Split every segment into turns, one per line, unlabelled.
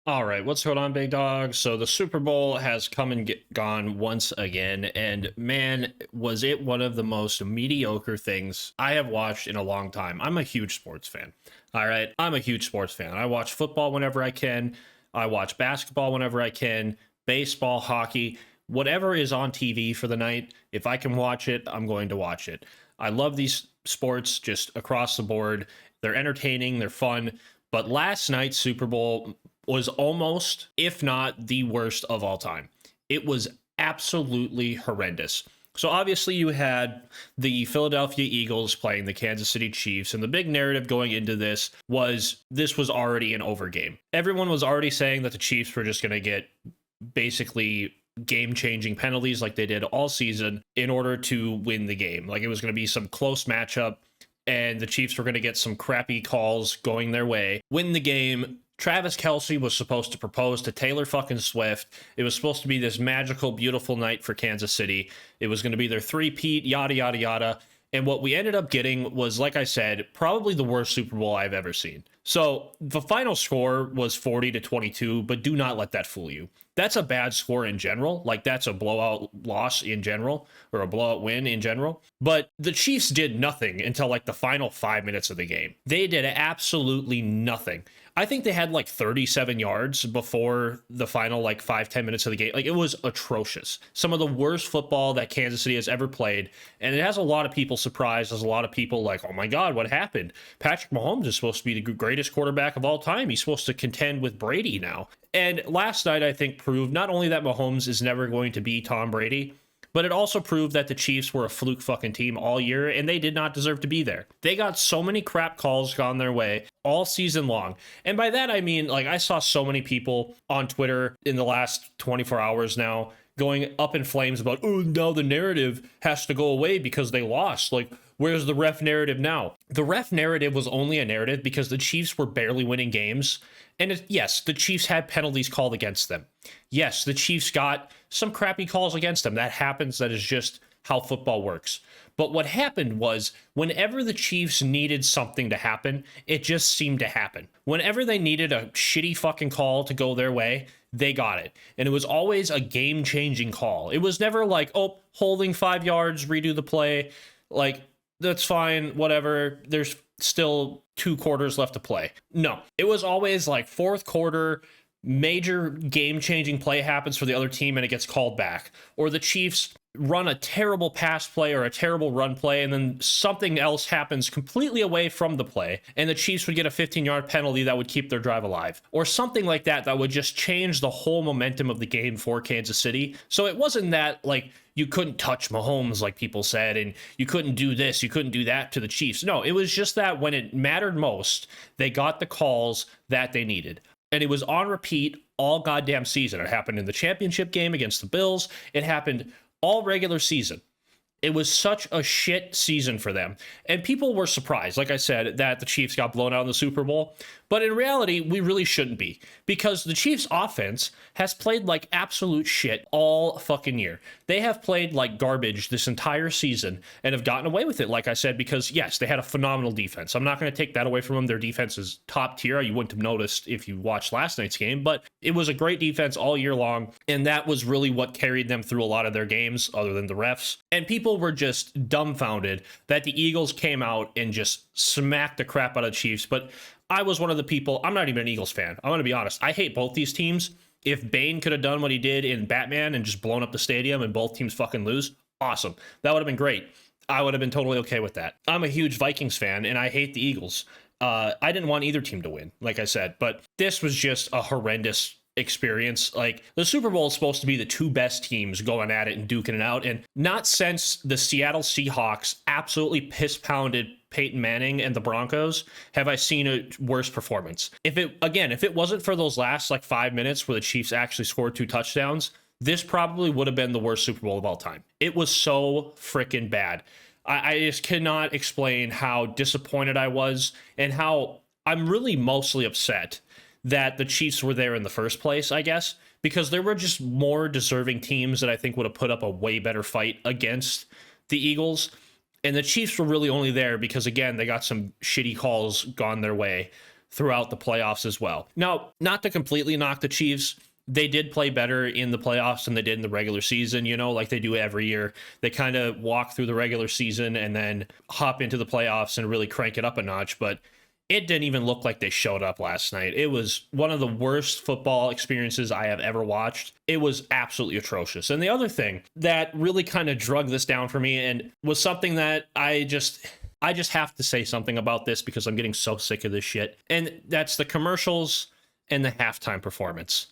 All right, what's going on, big dog? So the Super Bowl has come and gone once again, and man, was it one of the most mediocre things I have watched in a long time. I'm a huge sports fan. All right, I'm a huge sports fan. I watch football whenever I can. I watch basketball whenever I can. Baseball, hockey, whatever is on TV for the night. If I can watch it, I'm going to watch it. I love these sports just across the board. They're entertaining, they're fun. But last night's Super Bowl was almost, if not the worst of all time. It was absolutely horrendous. So obviously you had the Philadelphia Eagles playing the Kansas City Chiefs, and the big narrative going into this was already an over game. Everyone was already saying that the Chiefs were just going to get basically game-changing penalties like they did all season in order to win the game. Like it was going to be some close matchup, and the Chiefs were going to get some crappy calls going their way, win the game. Travis Kelce was supposed to propose to Taylor fucking Swift. It was supposed to be this magical, beautiful night for Kansas City. It was going to be their three-peat, yada, yada, yada. And what we ended up getting was, like I said, probably the worst Super Bowl I've ever seen. So the final score was 40-22, but do not let that fool you. That's a bad score in general. Like, that's a blowout loss in general, or a blowout win in general. But the Chiefs did nothing until like the final 5 minutes of the game. They did absolutely nothing. I think they had like 37 yards before the final like 5-10 minutes of the game. Like, it was atrocious. Some of the worst football that Kansas City has ever played. And it has a lot of people surprised. There's a lot of people like, oh my God, what happened? Patrick Mahomes is supposed to be the greatest quarterback of all time. He's supposed to contend with Brady now. And last night, I think, proved not only that Mahomes is never going to be Tom Brady, but it also proved that the Chiefs were a fluke fucking team all year, and they did not deserve to be there. They got so many crap calls gone their way all season long. And by that, I mean, like, I saw so many people on Twitter in the last 24 hours now going up in flames about, oh, now the narrative has to go away because they lost. Like, where's the ref narrative now? The ref narrative was only a narrative because the Chiefs were barely winning games. And yes, the Chiefs had penalties called against them. Yes, the Chiefs got some crappy calls against them. That happens. That is just how football works. But what happened was, whenever the Chiefs needed something to happen, it just seemed to happen. Whenever they needed a shitty fucking call to go their way, they got it. And it was always a game-changing call. It was never like, oh, holding 5 yards, redo the play. Like, that's fine, whatever. There's still 2 quarters left to play. No, it was always like fourth quarter, major game-changing play happens for the other team and it gets called back. Or the Chiefs run a terrible pass play or a terrible run play, and then something else happens completely away from the play, and the Chiefs would get a 15-yard penalty that would keep their drive alive. Or something like that that would just change the whole momentum of the game for Kansas City. So it wasn't that, like, you couldn't touch Mahomes, like people said, and you couldn't do this, you couldn't do that to the Chiefs. No, it was just that when it mattered most, they got the calls that they needed. And it was on repeat all goddamn season. It happened in the championship game against the Bills. It happened all regular season. It was such a shit season for them. And people were surprised, like I said, that the Chiefs got blown out in the Super Bowl. But in reality, we really shouldn't be. Because the Chiefs' offense has played like absolute shit all fucking year. They have played like garbage this entire season and have gotten away with it, like I said, because yes, they had a phenomenal defense. I'm not going to take that away from them. Their defense is top tier. You wouldn't have noticed if you watched last night's game, but it was a great defense all year long. And that was really what carried them through a lot of their games, other than the refs. And people were just dumbfounded that the Eagles came out and just smacked the crap out of the Chiefs. But I was one of the people, I'm not even an Eagles fan. I'm going to be honest. I hate both these teams. If Bane could have done what he did in Batman and just blown up the stadium and both teams fucking lose, awesome. That would have been great. I would have been totally okay with that. I'm a huge Vikings fan and I hate the Eagles. I didn't want either team to win, like I said, but this was just a horrendous experience. Like, the Super Bowl is supposed to be the 2 best teams going at it and duking it out, and not since the Seattle Seahawks absolutely piss-pounded Peyton Manning and the Broncos have I seen a worse performance. If it wasn't for those last like 5 minutes where the Chiefs actually scored 2 touchdowns, this probably would have been the worst Super Bowl of all time. It was so freaking bad. I just cannot explain how disappointed I was, and how I'm really mostly upset that the Chiefs were there in the first place, I guess, because there were just more deserving teams that I think would have put up a way better fight against the Eagles. And the Chiefs were really only there because, again, they got some shitty calls gone their way. throughout the playoffs as well. Now, not to completely knock the Chiefs, they did play better in the playoffs than they did in the regular season, you know, like they do every year. They kind of walk through the regular season and then hop into the playoffs and really crank it up a notch. But it didn't even look like they showed up last night. It was one of the worst football experiences I have ever watched. It was absolutely atrocious. And the other thing that really kind of drug this down for me and was something that I just have to say something about this because I'm getting so sick of this shit. And that's the commercials and the halftime performance.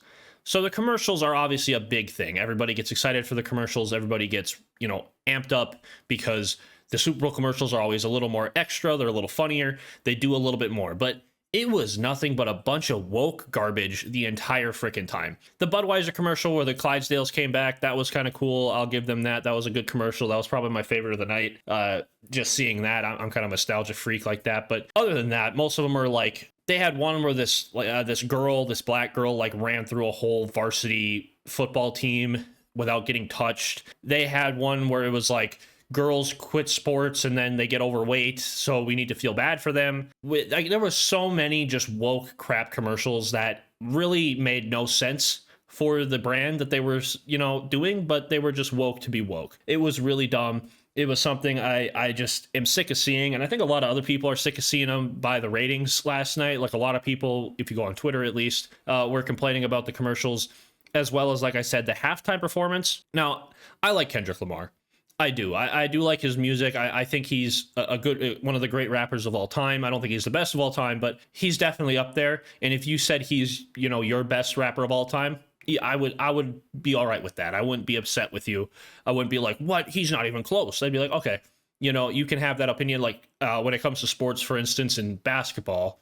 So the commercials are obviously a big thing. Everybody gets excited for the commercials. Everybody gets, you know, amped up because the Super Bowl commercials are always a little more extra. They're a little funnier. They do a little bit more. But it was nothing but a bunch of woke garbage the entire freaking time. The Budweiser commercial where the Clydesdales came back, that was kind of cool. I'll give them that. That was a good commercial. That was probably my favorite of the night. Just seeing that, I'm kind of a nostalgia freak like that. But other than that, most of them are like, they had one where this black girl, like ran through a whole varsity football team without getting touched. They had one where it was like, girls quit sports and then they get overweight, so we need to feel bad for them. Like, there were so many just woke crap commercials that really made no sense for the brand that they were, you know, doing, but they were just woke to be woke. It was really dumb. It was something I just am sick of seeing, and I think a lot of other people are sick of seeing them by the ratings last night. Like, a lot of people, if you go on Twitter at least, were complaining about the commercials, as well as, like I said, the halftime performance. Now, I like Kendrick Lamar. I do. I do like his music. I think he's a good, one of the great rappers of all time. I don't think he's the best of all time, but he's definitely up there. And if you said he's, you know, your best rapper of all time, yeah, I would be all right with that. I wouldn't be upset with you. I wouldn't be like, what? He's not even close. I'd be like, okay, you know, you can have that opinion. Like when it comes to sports, for instance, in basketball,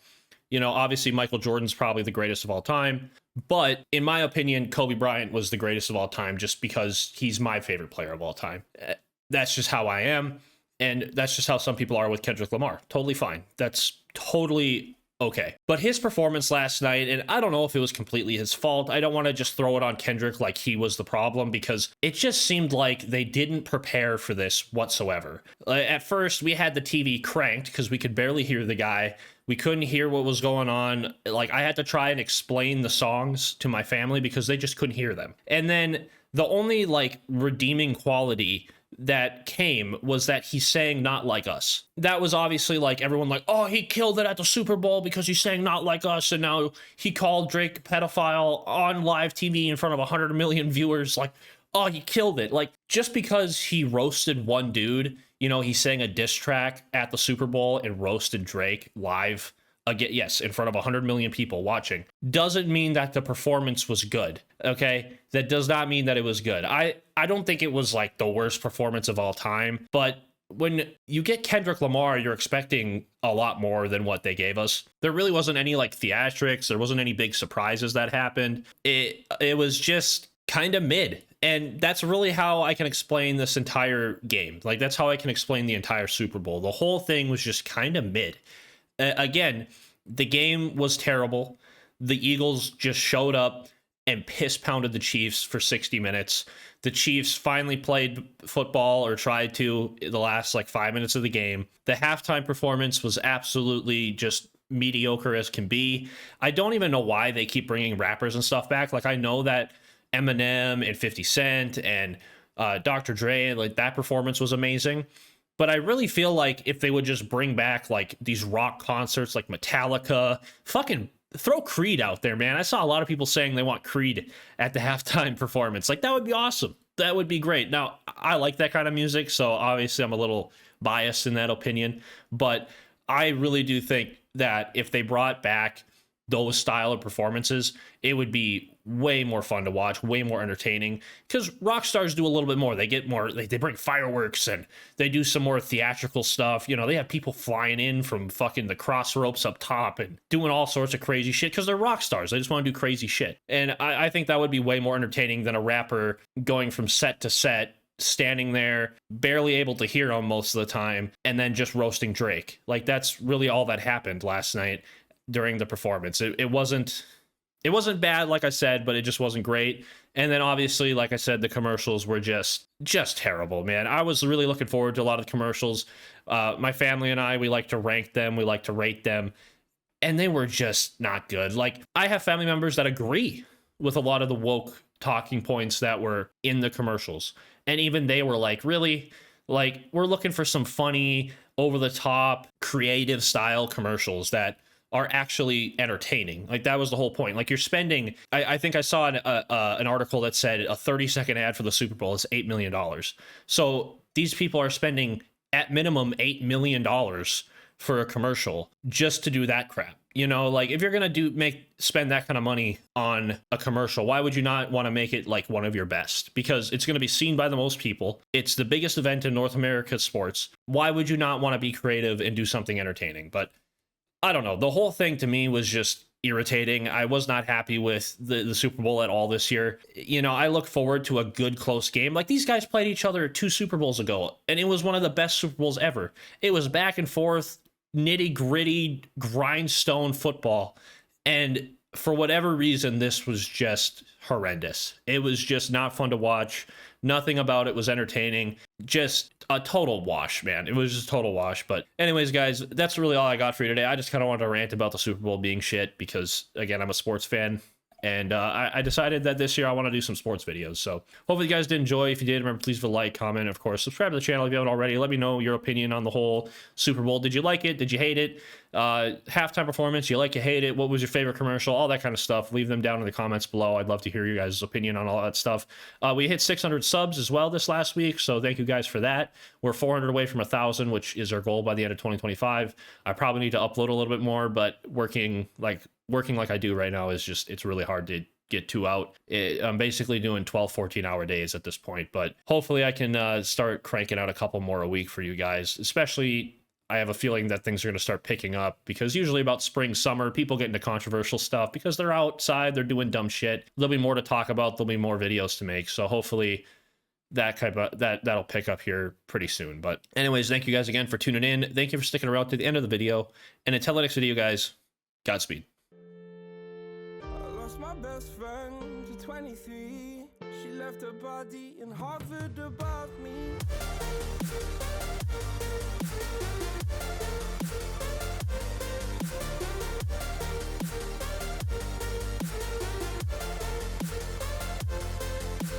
you know, obviously Michael Jordan's probably the greatest of all time. But in my opinion, Kobe Bryant was the greatest of all time just because he's my favorite player of all time. That's just how I am. And that's just how some people are with Kendrick Lamar. Totally fine. That's totally okay. But his performance last night, and I don't know if it was completely his fault. I don't want to just throw it on Kendrick like he was the problem, because it just seemed like they didn't prepare for this whatsoever. At first, we had the TV cranked because we could barely hear the guy. We couldn't hear what was going on. Like, I had to try and explain the songs to my family because they just couldn't hear them. And then the only, like, redeeming quality that came was that he sang Not Like Us. That was obviously like everyone like, oh, he killed it at the Super Bowl because he sang Not Like Us, and now he called Drake a pedophile on live TV in front of 100 million viewers. Like, oh, he killed it. Like, just because he roasted one dude, you know, he sang a diss track at the Super Bowl and roasted Drake live, again, yes, in front of 100 million people watching, doesn't mean that the performance was good. Okay, that does not mean that it was good. I don't think it was like the worst performance of all time, but when you get Kendrick Lamar, you're expecting a lot more than what they gave us. There really wasn't any like theatrics. There wasn't any big surprises that happened. It was just kind of mid. And that's really how I can explain this entire game. Like, that's how I can explain the entire Super Bowl. The whole thing was just kind of mid. Again, the game was terrible. The Eagles just showed up and piss pounded the Chiefs for 60 minutes. The Chiefs finally played football, or tried to, the last like 5 minutes of the game. The halftime performance was absolutely just mediocre as can be. I don't even know why they keep bringing rappers and stuff back. Like, I know that Eminem and 50 Cent and Dr. Dre, like, that performance was amazing. But I really feel like if they would just bring back like these rock concerts like Metallica, fucking throw Creed out there, man. I saw a lot of people saying they want Creed at the halftime performance. Like, that would be awesome. That would be great. Now, I like that kind of music, so obviously I'm a little biased in that opinion. But I really do think that if they brought back those style of performances, it would be way more fun to watch, way more entertaining, because rock stars do a little bit more. They get more, they bring fireworks and they do some more theatrical stuff. You know, they have people flying in from fucking the cross ropes up top and doing all sorts of crazy shit because they're rock stars. They just want to do crazy shit. And I think that would be way more entertaining than a rapper going from set to set, standing there, barely able to hear him most of the time, and then just roasting Drake. Like, that's really all that happened last night during the performance. It wasn't bad, like I said, but it just wasn't great. And then obviously, like I said, the commercials were just terrible, man. I was really looking forward to a lot of the commercials. My family and I, we like to rank them, we like to rate them. and they were just not good. Like, I have family members that agree with a lot of the woke talking points that were in the commercials. And even they were like, really? Like, we're looking for some funny, over the top, creative style commercials that are actually entertaining. Like, that was the whole point. Like, you're spending, I think I saw an article that said a 30-second ad for the Super Bowl is $8 million. So these people are spending at minimum $8 million for a commercial just to do that crap. You know, like, if you're gonna spend that kind of money on a commercial, why would you not want to make it like one of your best? Because it's going to be seen by the most people. It's the biggest event in North America sports. Why would you not want to be creative and do something entertaining? But I don't know. The whole thing to me was just irritating. I was not happy with the Super Bowl at all this year. You know, I look forward to a good close game. Like, these guys played each other 2 Super Bowls ago, and it was one of the best Super Bowls ever. It was back and forth, nitty gritty, grindstone football. And for whatever reason, this was just horrendous. It was just not fun to watch. Nothing about it was entertaining. Just a total wash, man. It was just total wash. But anyways, guys, that's really all I got for you today. I just kind of wanted to rant about the Super Bowl being shit because, again, I'm a sports fan. And I decided that this year I want to do some sports videos. So hopefully you guys did enjoy. If you did, remember, please leave a like, comment, of course, subscribe to the channel if you haven't already. Let me know your opinion on the whole Super Bowl. Did you like it? Did you hate it? Halftime performance, you like it, hate it? What was your favorite commercial? All that kind of stuff. Leave them down in the comments below. I'd love to hear you guys' opinion on all that stuff. We hit 600 subs as well this last week, so thank you guys for that. We're 400 away from 1,000, which is our goal by the end of 2025. I probably need to upload a little bit more, but working like I do right now is just, it's really hard to get 2 out. I'm basically doing 12, 14-hour days at this point, but hopefully I can start cranking out a couple more a week for you guys. Especially, I have a feeling that things are going to start picking up, because usually about spring, summer, people get into controversial stuff because they're outside, they're doing dumb shit. There'll be more to talk about, there'll be more videos to make, so hopefully that'll pick up here pretty soon. But anyways, thank you guys again for tuning in. Thank you for sticking around to the end of the video, and until the next video, guys, Godspeed.
My best friend to 23, she left her body in Harvard above me.